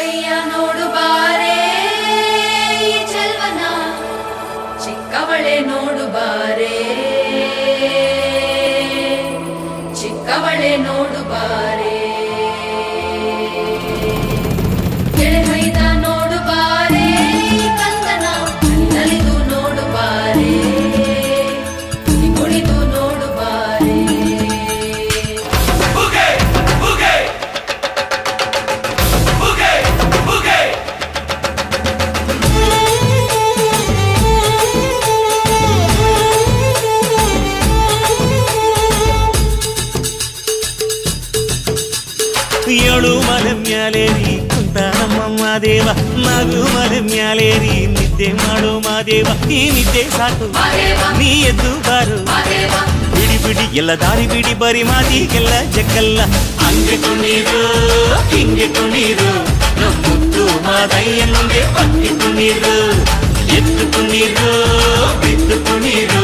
ಬಾರಯ್ಯ ನೋಡು ಬಾರೇ ಈ ಚೆಲ್ವನ, ಚಿಕ್ಕವಳೆ ನೋಡು ಬಾರೇ, ಚಿಕ್ಕವಳೆ ನೋಡು ಬಾರೇ. ಎಳೆಮೈದ ನೋಡು ಬಾರೇ ಈ ಕಂದನ, ನಲಿದು ನೋಡು ಬಾರೇ, ಕುಣಿದು ನೋಡು ಬಾರೇ. ಏಳು ಮಲೆ ಮ್ಯಾಲೇರಿ ಕುಂತ ನಮ್ಮಮ್ಮ ದೇವ, ನಗು ಮಲೆ ಮ್ಯಾಲೇರಿ ನಿದ್ದೆ ಮಾಡು ಮಾದೇವ. ಈ ನಿದ್ದೆ ಸಾಕು ನೀ ಎದ್ದು ಬಾರು, ಬಿಡಿ ಬಿಡಿ ಎಲ್ಲ ದಾರಿ ಬಿಡಿ, ಬರಿ ಮಾತಿಗೆಲ್ಲ ಜಗ್ಗಲ್ಲ. ಹಂಗೆ ಕುಣೀರು ಹಿಂಗೆ ಕುಣೀರು, ನಮ್ಮುತ್ತು ಮಾದಯ್ಯನಿಗೆ ಪಟ್ಟಿ ಕುಣೀರು. ಎದ್ದು ಕುಣೀರು ಬಿದ್ದು ಕುಣೀರು,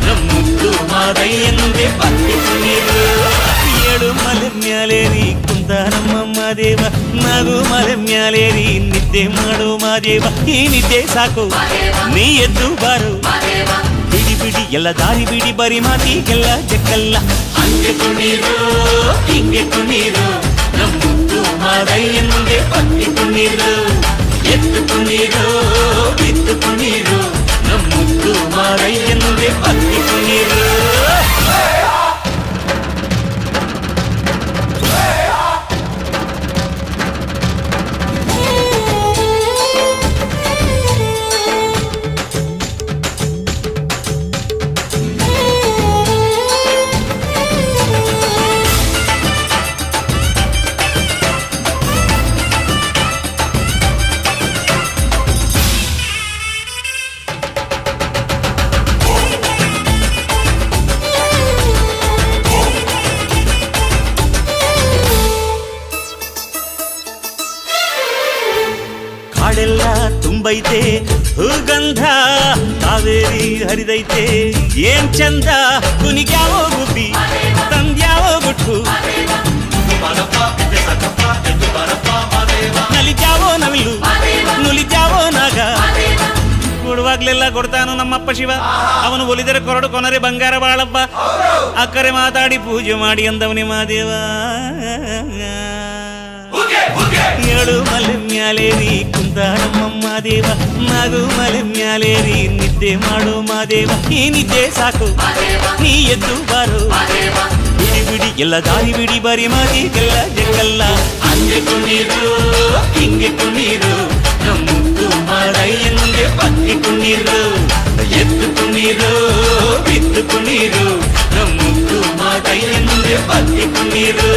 ನಮ್ಮುತ್ತು ಮಾದಯ್ಯನಿಗೆ ಪಟ್ಟಿ ಕುಣೀರು. ಏಳು ಮಲೆ ಮ್ಯಾಲೇರಿ ಕುಂತ ನಮ್ಮಮ್ಮ ದೇವ, ನಗು ಮಲೆ ಮ್ಯಾಲೇರಿ ನಿದ್ದೆ ಮಾಡು ಮಾದೇವ. ಈ ನಿದ್ದೆ ಸಾಕು ನೀ ಎದ್ದು ಬಾರು, ಬಿಡಿ ಬಿಡಿ ಎಲ್ಲ ದಾರಿ ಬಿಡಿ, ಬರಿ ಮಾತಿಗೆಲ್ಲ ಜಕ್ಕಲ್ಲ. ಹಂಗೆ ಕುಣೀರು ಹಿಂಗೆ ಕುಣೀರು, ನಮ್ಮುತ್ತು ಮಾದಯ್ಯನಿಗೆ ಪಟ್ಟಿ ಕುಣೀರು. ಎದ್ದು ಕುಣೀರು ಬಿದ್ದು ಕುಣೀರು, ನಮ್ಮುತ್ತು ಮಾದಯ್ಯನಿಗೆ ಪಟ್ಟಿ ಕುಣೀರು. ಕಾಡೆಲ್ಲ ತುಂಬೈತೆ ಹೂಗಂಧ, ಕಾವೇರಿ ಹರಿದೈತೆ ಏನ್ ಚಂದ. ಕುನಿಗ್ಯಾವೋ ಗುಬ್ಬಿ ತಂದ್ಯಾವೋ ಗುಟ್ಟು, ನಲಿದ್ಯಾವೋ ನವಿಲು ನುಲಿದ್ಯಾವೋ ನಾಗ. ಕೊಡುವಾಗ್ಲೆಲ್ಲ ಕೊಡ್ತಾನು ನಮ್ಮಪ್ಪ ಶಿವ, ಅವನು ಒಲಿದರೆ ಕೊರಡು ಕೊನರೆ ಬಂಗಾರ ಬಾಳಪ್ಪ. ಅಕ್ಕರೆ ಮಾತಾಡಿ ಪೂಜೆ ಮಾಡಿ ಅಂದವನಿ ಮಾದೇವ. ಏಳು ಮಲೆ ಮ್ಯಾಲೇರಿ ಕುಂತ ನಮ್ಮಮ್ಮ ದೇವ, ನಗು ಮಲೆ ಮ್ಯಾಲೇರಿ ನಿದ್ದೆ ಮಾಡು ಮಾದೇವ. ಈ ನಿದ್ದೆ ಸಾಕು ನೀ ಎದ್ದು ಬಾರು, ಬಿಡಿ ಬಿಡಿ ಎಲ್ಲ ದಾರಿ ಬಿಡಿ, ಬರಿ ಮಾತಿಗೆಲ್ಲ ಜಗ್ಗಲ್ಲ. ಹಂಗೆ ಕುಣೀರು ಹಿಂಗೆ ಕುಣೀರು, ನಮ್ಮುತ್ತು ಮಾದಯ್ಯನಿಗೆ ಪಟ್ಟಿ ಕುಣೀರು. ಎದ್ದು ಕುಣೀರು ಬಿದ್ದು ಕುಣೀರು, ನಮ್ಮುತ್ತು ಮಾದಯ್ಯನಿಗೆ ಪಟ್ಟಿ ಕುಣೀರು.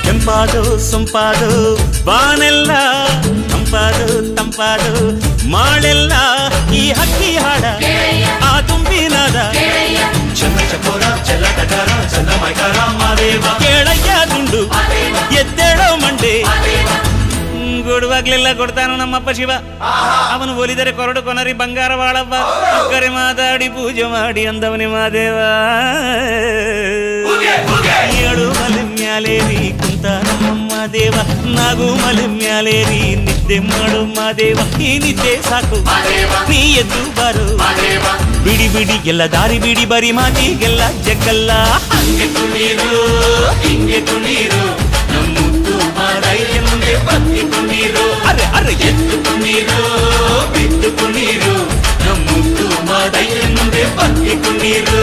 ತಂಪಾದು ಸೊಂಪಾದು ಬಾನೆಲ್ಲ, ತಂಪಾದು ತಂಪಾದು ಮಾಳೆಲ್ಲ. ಈ ಹಕ್ಕಿ ಹಾಡ ಆ ತುಂಬಿನಾದ, ಚಂದ ಚಕೋರ ಚೆಲ್ಲ ಟಗರ ಚಂದ ಮೈಕಾರ ಮಾದೇವ. ಕೇಳಯ್ಯ ದುಂಡು ಎದ್ದೇಳೋ ಮಂಡೆ, ಕೊಡುವಾಗ್ಲೆಲ್ಲ ಕೊಡ್ತಾನು ನಮ್ಮಪ್ಪ ಶಿವ, ಅವನು ಒಲಿದರೆ ಕೊರಡು ಕೊನರಿ ಬಂಗಾರ ಬಾಳವ್ವ. ಅಕ್ಕರೆ ಮಾತಾಡಿ ಪೂಜೆ ಮಾಡಿ ಅಂದವನಿ ಮಾದೇವ. ಏಳು ಮಲೆ ಮ್ಯಾಲೇರಿ ಕುಂತ ನಮ್ಮಮ್ಮ ದೇವ, ನಗು ಮಲೆ ಮ್ಯಾಲೇರಿ ನಿದ್ದೆ ಮಾಡು ಮಾದೇವ. ಈ ನಿದ್ದೆ ಸಾಕು ನೀ ಎದ್ದು ಬಾರು, ಬಿಡಿ ಬಿಡಿ ಎಲ್ಲ ದಾರಿ ಬಿಡಿ, ಬರಿ ಮಾತಿಗೆಲ್ಲ ಜಗ್ಗಲ್ಲ. ಹಂಗೆ ಕುಣೀರು ಹಿಂಗೆ ಕುಣೀರು, ನಮ್ಮುತ್ತು ಮಾದಯ್ಯನಿಗೆ ಪಟ್ಟಿ ಕುಣೀರು. ಅರೆ ಅರೆ ಎದ್ದು ಕುಣೀರು ಬಿದ್ದು ಕುಣೀರು, ನಮ್ಮುತ್ತು ಮಾದಯ್ಯನಿಗೆ ಪಟ್ಟಿ ಕುಣೀರು.